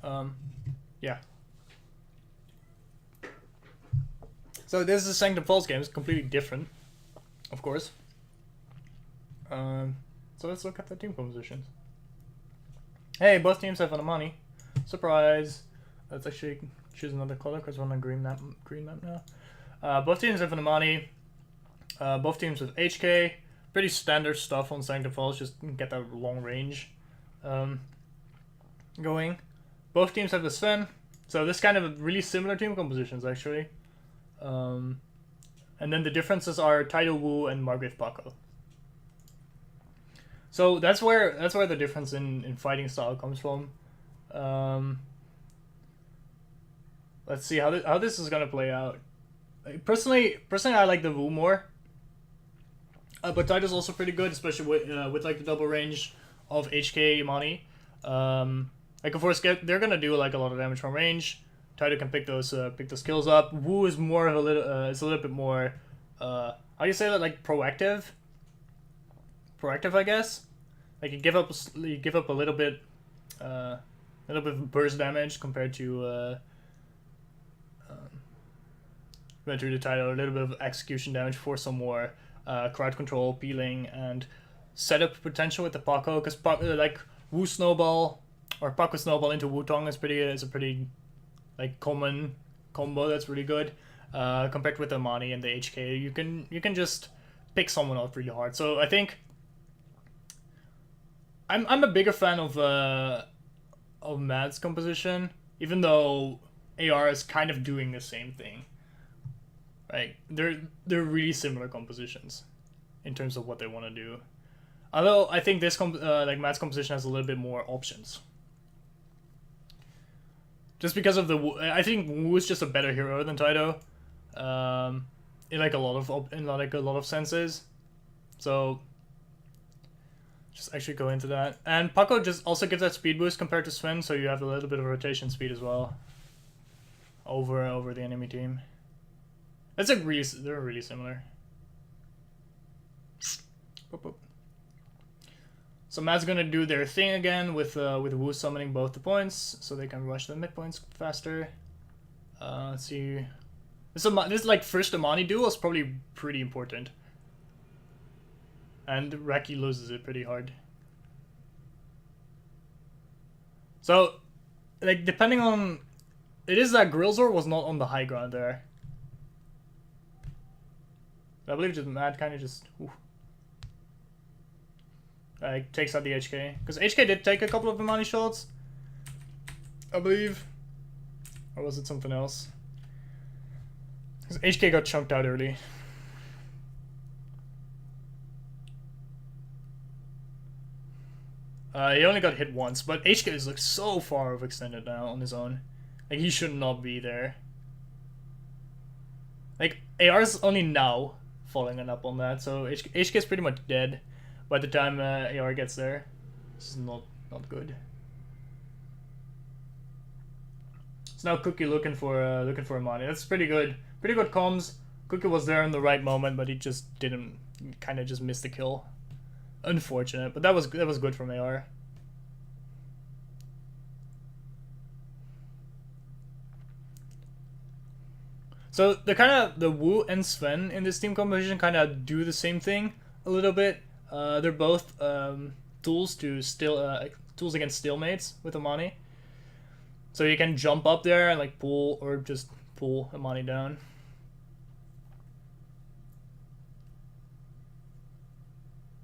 Yeah. So this is a Sanctum Falls game. It's completely different, of course. So let's look at the team compositions. Hey, both teams have money. Surprise! Let's actually choose another color because we're on a green map now. Both teams have money. Both teams with HK. Pretty standard stuff on Sanctum Falls. Just get that long range going. Both teams have the Sven. So this kind of really similar team compositions actually. And then the differences are Tidal Wu and Margrave Paco. So that's where the difference in fighting style comes from. Let's see how this is gonna play out. Personally, I like the Wu more. But Tidal's also pretty good, especially with like the double range of HK Imani. Like of course they're gonna do like a lot of damage from range. Tidal can pick those kills up. Wu is more of it's a little bit more how do you say that, like proactive, I guess. Like you give up a little bit of burst damage compared to the Tidal, a little bit of execution damage for some more crowd control, peeling, and setup potential with the Paco, because like Wu Snowball or Paco Snowball into Wutong is a pretty like common combo that's really good. Compared with the Mani and the HK, you can just pick someone off really hard. So I think I'm a bigger fan of MaD's composition, even though AR is kind of doing the same thing. Like they're really similar compositions in terms of what they want to do. Although I think this like MaD's composition has a little bit more options. Just because of I think Wu is just a better hero than Taito, in like a lot of senses. So just actually go into that, and Paco just also gives that speed boost compared to Sven, so you have a little bit of rotation speed as well over the enemy team. They're really similar. So MaD's gonna do their thing again with Wu summoning both the points, so they can rush the mid points faster. Let's see. This like first Imani duel is probably pretty important, and Raki loses it pretty hard. So, like depending on, it is that Grillzor was not on the high ground there. I believe just MaD kind of just takes out the HK, because HK did take a couple of Imani shots, I believe, or was it something else? Because HK got chunked out early. He only got hit once, but HK is like so far overextended now on his own. Like he should not be there. Like AR's only now following up on that, so HK is pretty much dead by the time AR gets there. This is not good. So now Cookie looking for Imani. That's pretty good. Pretty good comms. Cookie was there in the right moment, but he just didn't. Kind of just missed the kill. Unfortunate, but that was good from AR. So the Wu and Sven in this team composition kind of do the same thing a little bit. They're both tools against stalemates with Imani. So you can jump up there and like pull or just pull Imani down.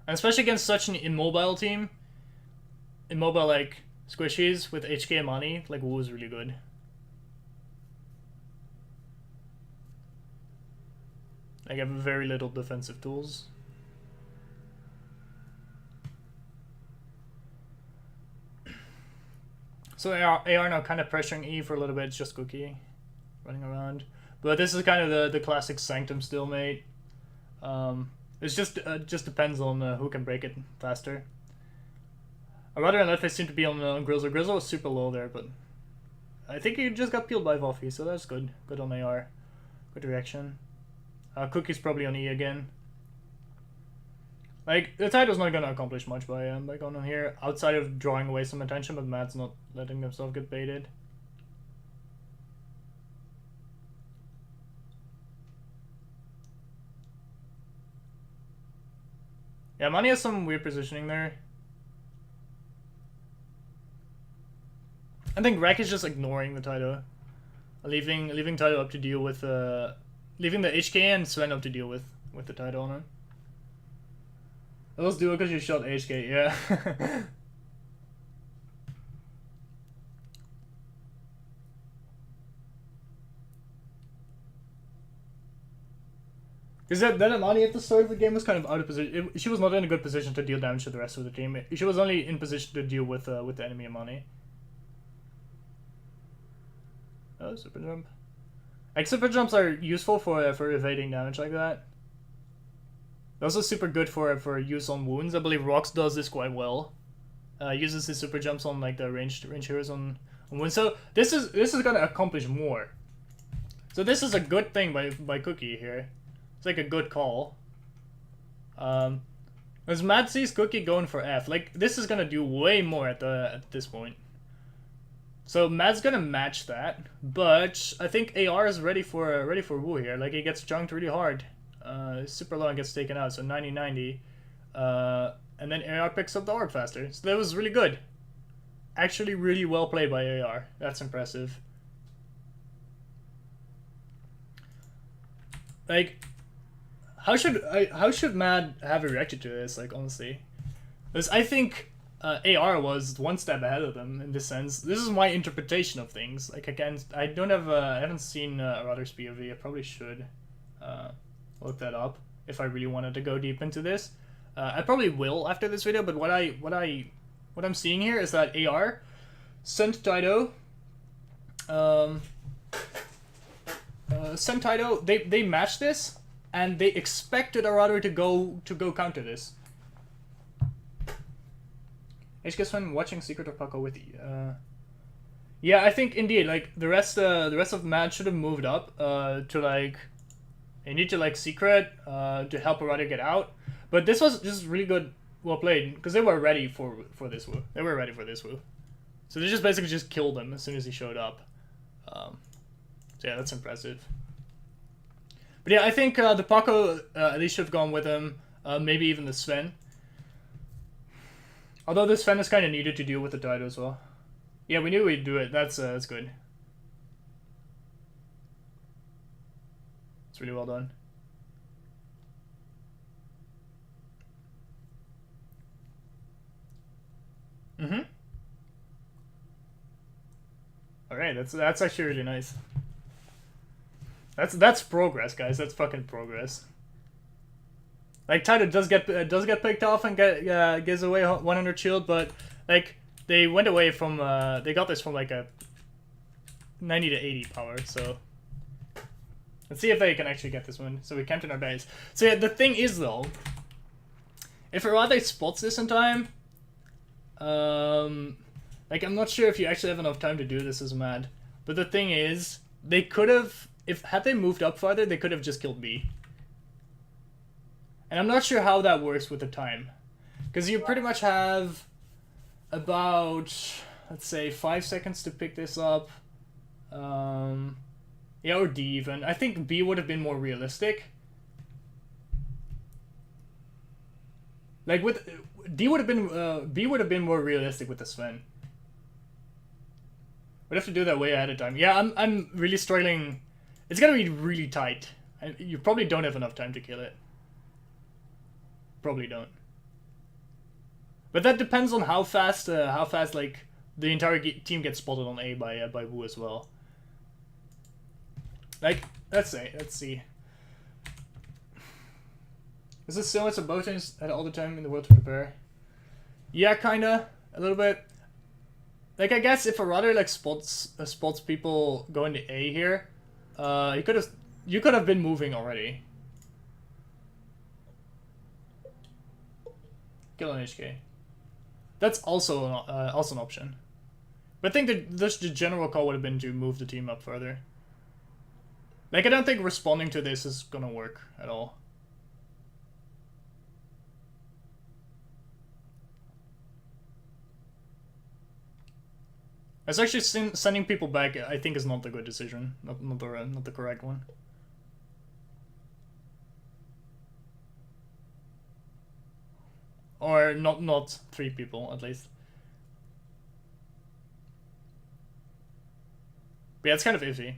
And especially against such an immobile team, immobile like squishies with HK Imani, like Wu is really good. Like have very little defensive tools. So AR now kind of pressuring E for a little bit. It's just Cookie running around, but this is kind of the classic Sanctum stalemate. It's just depends on who can break it faster. Rather than left, they seem to be on Grizzle. Grizzle was super low there, but I think he just got peeled by Voffy, so that's good. Good on AR. Good reaction. Cookie's probably on E again. Like, the title's not gonna accomplish much by going on here, outside of drawing away some attention, but MaD's not letting himself get baited. Yeah, Mani has some weird positioning there. I think Rek is just ignoring the Taito. Leaving Taito up to deal with leaving the HK and Sven up to deal with the Taito on him. Let's do it because you shot HK, yeah. Because that Amani at the start of the game was kind of out of position. She was not in a good position to deal damage to the rest of the team. She was only in position to deal with the enemy Amani. Oh, super jump. Like, super jumps are useful for evading damage like that. They're also super good for use on wounds. I believe Rox does this quite well. Uses his super jumps on like the ranged heroes on wounds. So this is gonna accomplish more. So this is a good thing by Cookie here. It's like a good call. As MaD sees Cookie going for F, like this is gonna do way more at this point. So MaD's gonna match that, but I think AR is ready for Wu here. Like he gets junked really hard, super low and gets taken out. So 90-90, and then AR picks up the orb faster. So that was really good. Actually, really well played by AR. That's impressive. Like, how should MaD have reacted to this? Like honestly, because I think. AR was one step ahead of them in this sense. This is my interpretation of things. Like I haven't seen Rudder's POV. I probably should look that up if I really wanted to go deep into this. I probably will after this video. But what I'm seeing here is that AR sent Taito. Sent Taito. They matched this and they expected a Rudder to go counter this. HK Sven watching Secret of Paco with you. Yeah, I think indeed, like the rest of MaD should have moved up to like they need to like Secret to help a Rudder get out. But this was just really good, well played, because they were ready for this Wu. They were ready for this Wu. So they just basically just killed him as soon as he showed up. So yeah, that's impressive. But yeah, I think the Paco at least should have gone with him. Maybe even the Sven. Although this Sven is kind of needed to deal with the Taito as well. Yeah, we knew we'd do it. That's good. It's really well done. Mm-hmm. Alright, that's actually really nice. That's progress, guys. That's fucking progress. Like Taito does get picked off and gives away 100 shield, but like they went away from they got this from like a 90 to 80 power. So let's see if they can actually get this one. So we camped in our base. So yeah, the thing is though, if Arade spots this in time, like I'm not sure if you actually have enough time to do this as MaD. But the thing is, they could have, had they moved up farther, they could have just killed B. And I'm not sure how that works with the time. Because you pretty much have about, let's say, 5 seconds to pick this up. Yeah, or D even. I think B would have been more realistic. Like with D would have been B would have been more realistic with the Sven. We'd have to do that way ahead of time. Yeah, I'm really struggling. It's gonna be really tight, and you probably don't have enough time to kill it. Probably don't. But that depends on how fast like the entire team gets spotted on A by Wu as well. Like, let's see. Is this so much of both things at all the time in the world to prepare? Yeah, kinda, a little bit. Like, I guess if a Rudder like spots people going to A here, you could have been moving already. Kill an HK. That's also an option. But I think that the general call would have been to move the team up further. Like, I don't think responding to this is gonna work at all. It's actually sending people back. I think is not the good decision. Not the correct one. Or not 3 people at least. But yeah, it's kind of iffy.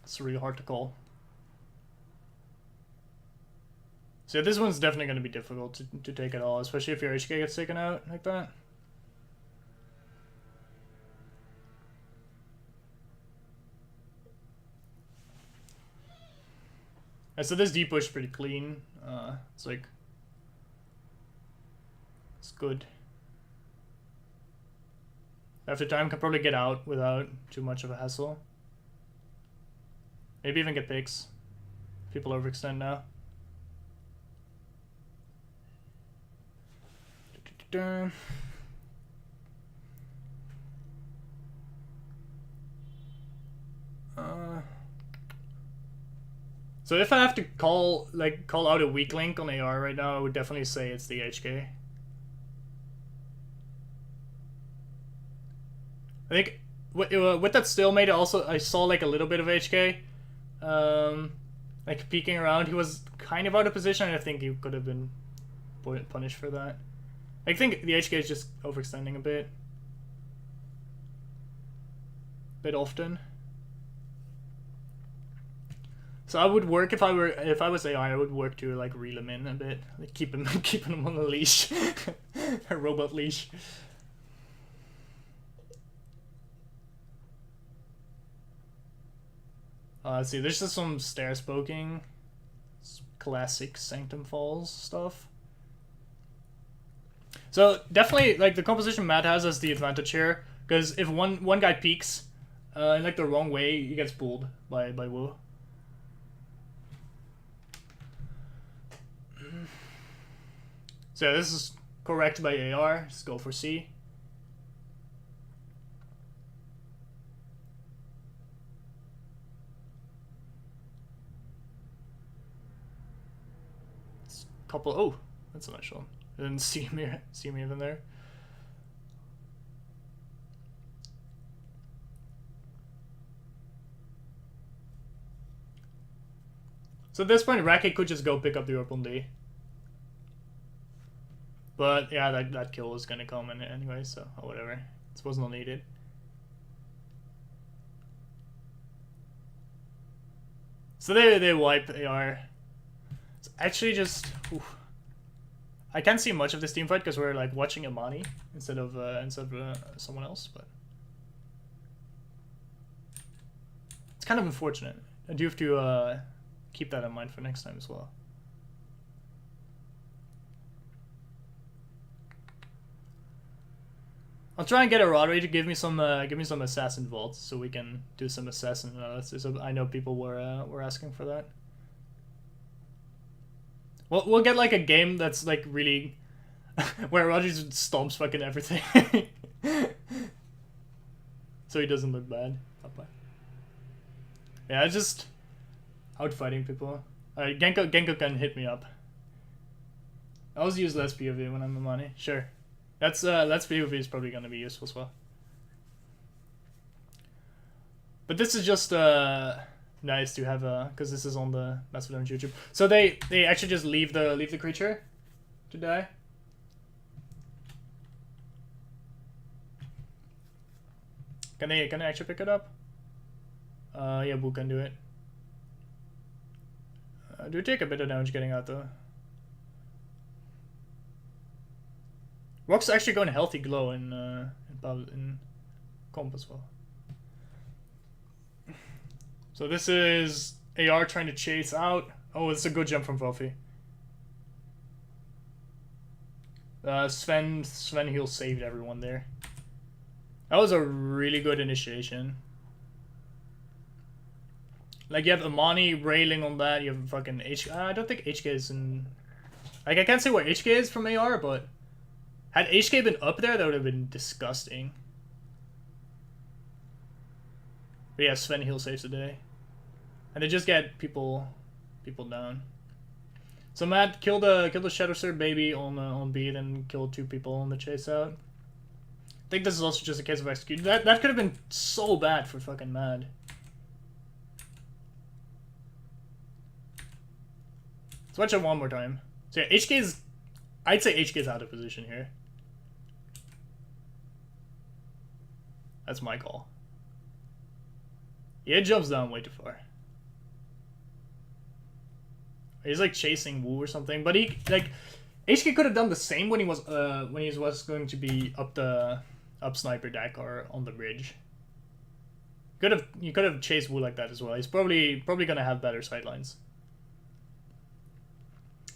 It's really hard to call. So yeah, this one's definitely going to be difficult to take at all, especially if your HK gets taken out like that. Yeah, so this D push is pretty clean. It's like... It's good. After time, can probably get out without too much of a hassle. Maybe even get picks. People overextend now. So if I have to call out a weak link on AR right now, I would definitely say it's the HK. I think with that stalemate, also I saw like a little bit of HK, like peeking around. He was kind of out of position, and I think he could have been punished for that. I think the HK is just overextending a bit often. So I would work if I was AI. I would work to like reel him in a bit, like keeping him on a leash, a robot leash. Let's see. There's just some stairs poking, classic Sanctum Falls stuff. So definitely, like the composition MaD has as the advantage here, because if one guy peeks, in like the wrong way, he gets pulled by Wu. So yeah, this is correct by AR. Just go for C. Couple. Oh, that's a nice one. I didn't see me even there. So at this point, Racket could just go pick up the orb on D. But yeah, that kill was gonna come in anyway, so whatever. This was not needed. So they wipe AR. It's actually just... Oof. I can't see much of this team fight because we're like watching Amani instead of someone else, but it's kind of unfortunate. I do have to keep that in mind for next time as well. I'll try and get a Rodri to give me some assassin vaults so we can do some assassin analysis. I know people were asking for that. We'll get like a game that's like really where Rodri stomps fucking everything, so he doesn't look bad. Yeah, just outfighting people. Alright, Genko can hit me up. I'll just use less POV when I'm in money. Sure. That's less POV is probably gonna be useful as well. But this is just nice to have because this is on the Macedonian YouTube. So they actually just leave the creature to die. Can they actually pick it up? Yeah, Boo can do it. Do take a bit of damage getting out though. Rock's actually going healthy glow in comp as well. So this is AR trying to chase out. Oh, it's a good jump from Vofi. Sven Heel saved everyone there. That was a really good initiation. Like you have Amani railing on that. You have fucking HK. I don't think HK is in. Like I can't say where HK is from AR, but had HK been up there, that would have been disgusting. But yeah, Sven Heel saves the day. And they just get people down. So MaD killed the Shadow Sword baby on B, then killed 2 people on the chase out. I think this is also just a case of execution. That could have been so bad for fucking MaD. Let's watch it one more time. So yeah, HK is... I'd say HK is out of position here. That's my call. Yeah, it jumps down way too far. He's like chasing Wu or something, but he like HK could have done the same when he was going to be up sniper deck or on the bridge. You could have chased Wu like that as well. He's probably gonna have better sightlines.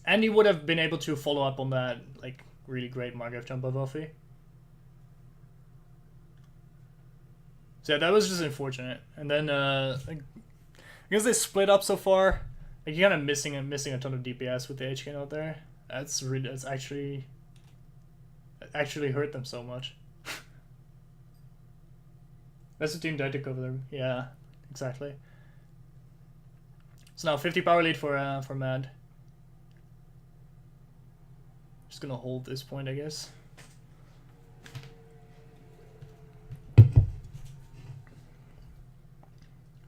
And he would have been able to follow up on that like really great Margrave jump of Offie. So yeah, that was just unfortunate. And then I guess they split up so far. Like you're kind of missing a ton of DPS with the HK out there. That's actually hurt them so much. That's the team that took over them. Yeah, exactly. So now 50 power lead for MaD. Just gonna hold this point, I guess.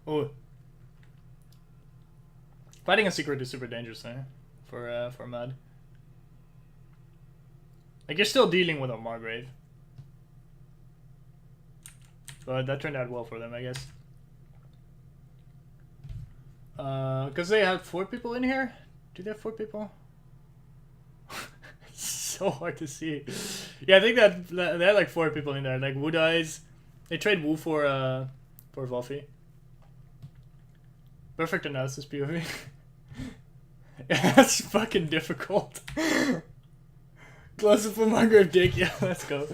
Oh, fighting a secret is super dangerous, eh? For MaD. Like you're still dealing with a Margrave, but that turned out well for them, I guess. Cause they have 4 people in here. Do they have 4 people? So hard to see. Yeah, I think that they had like 4 people in there. Like Wu dies. They trade Wu for Wolfie. Perfect analysis POV. Yeah, that's fucking difficult. Close up for Margrave Dick. Yeah, let's go.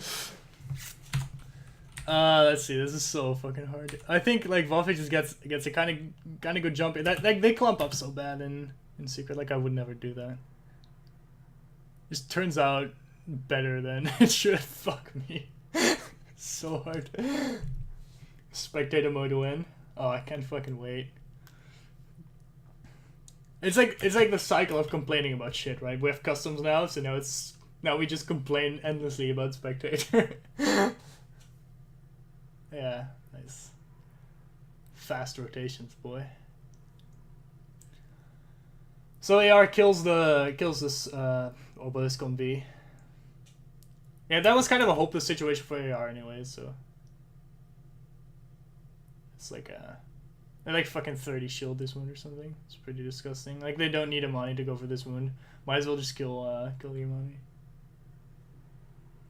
Let's see. This is so fucking hard. I think like Wolfie just gets a kind of good jump. That like they clump up so bad in secret. Like I would never do that. Just turns out better than it should. Fuck me. So hard. Spectator mode win. Oh, I can't fucking wait. It's like the cycle of complaining about shit, right? We have customs now, so now we just complain endlessly about spectator. Yeah, nice. Fast rotations, boy. So AR kills this obelisk on B. Yeah, that was kind of a hopeless situation for AR anyways, so it's like they're like fucking 30 shield this wound or something. It's pretty disgusting. Like they don't need a money to go for this wound. Might as well just kill your money.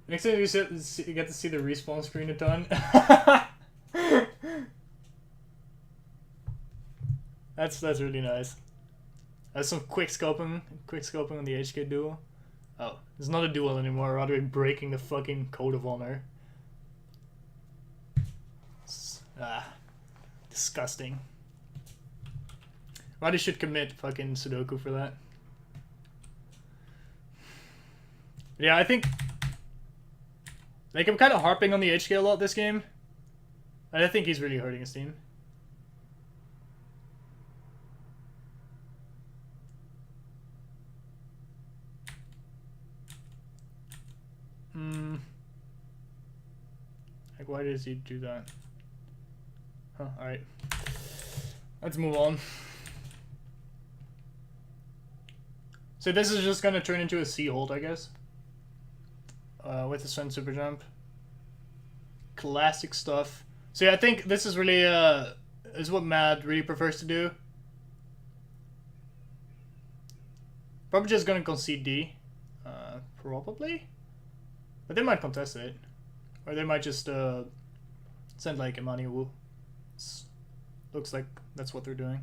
Next time you get to see the respawn screen a ton. That's really nice. That's some quick scoping on the HK duel. Oh, it's not a duel anymore, rather breaking the fucking code of honor. Disgusting. Roddy should commit fucking Sudoku for that. Yeah, I think like I'm kind of harping on the HK a lot this game. And I think he's really hurting his team. Like, why does he do that? Huh, alright. Let's move on. So this is just gonna turn into a C hold, I guess. With the Sun Super Jump. Classic stuff. So yeah, I think this is really, is what MaD really prefers to do. Probably just gonna concede D. Probably? But they might contest it. Or they might just, send like Imani Wu. Looks like that's what they're doing.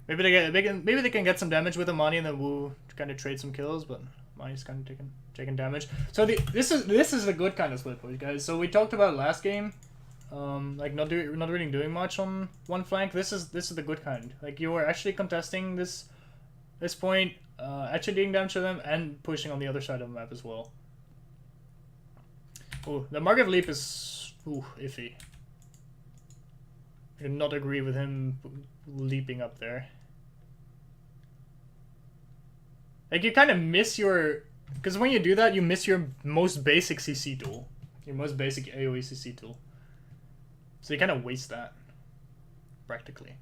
Maybe they can get some damage with Imani and then Wu to kind of trade some kills, but Imani's kind of taking damage. So this is a good kind of split push, guys. So we talked about it last game, like not really doing much on one flank. This is the good kind. Like you are actually contesting this point, actually doing damage to them and pushing on the other side of the map as well. Oh, the Margrave leap is iffy. I do not agree with him leaping up there. Like, you kind of miss your... Because when you do that, you miss your most basic CC tool. Your most basic AoE CC tool. So you kind of waste that. Practically.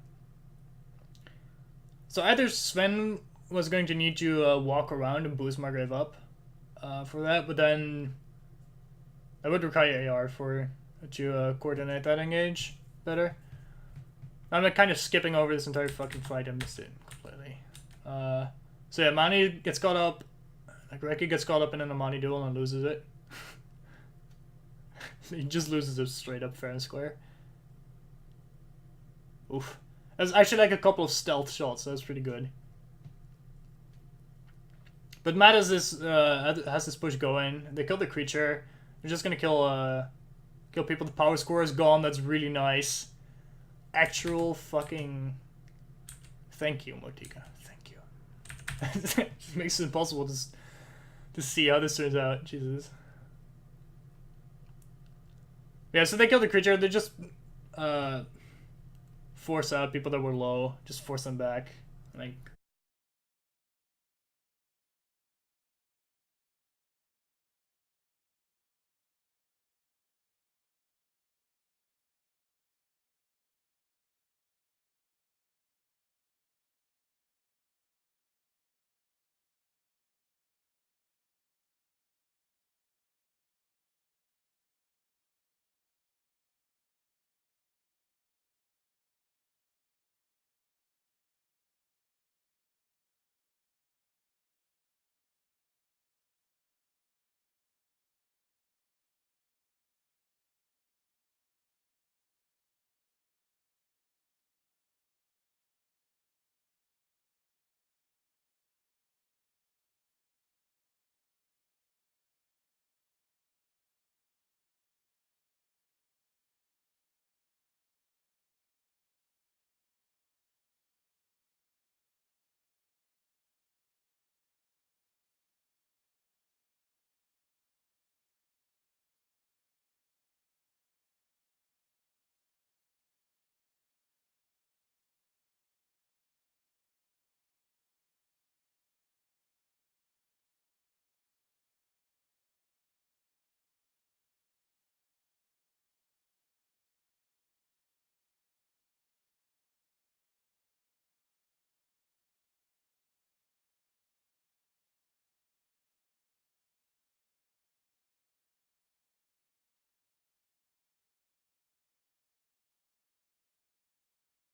So either Sven was going to need to walk around and boost Margrave up for that, but then I would require AR for to coordinate that engage better. I'm like, kind of skipping over this entire fucking fight. I missed it completely. So yeah, Mani gets caught up. Like, Reki gets caught up in an Amani duel and loses it. He just loses it straight up fair and square. Oof. There's actually like a couple of stealth shots, so that's pretty good. But MaD has this push going. They kill the creature. They're just gonna kill people. The power score is gone. That's really nice. Actual fucking... Thank you, Motika. Thank you. It makes it impossible to see how this turns out. Jesus. Yeah, so they kill the creature. They just force out people that were low. Just force them back. Like,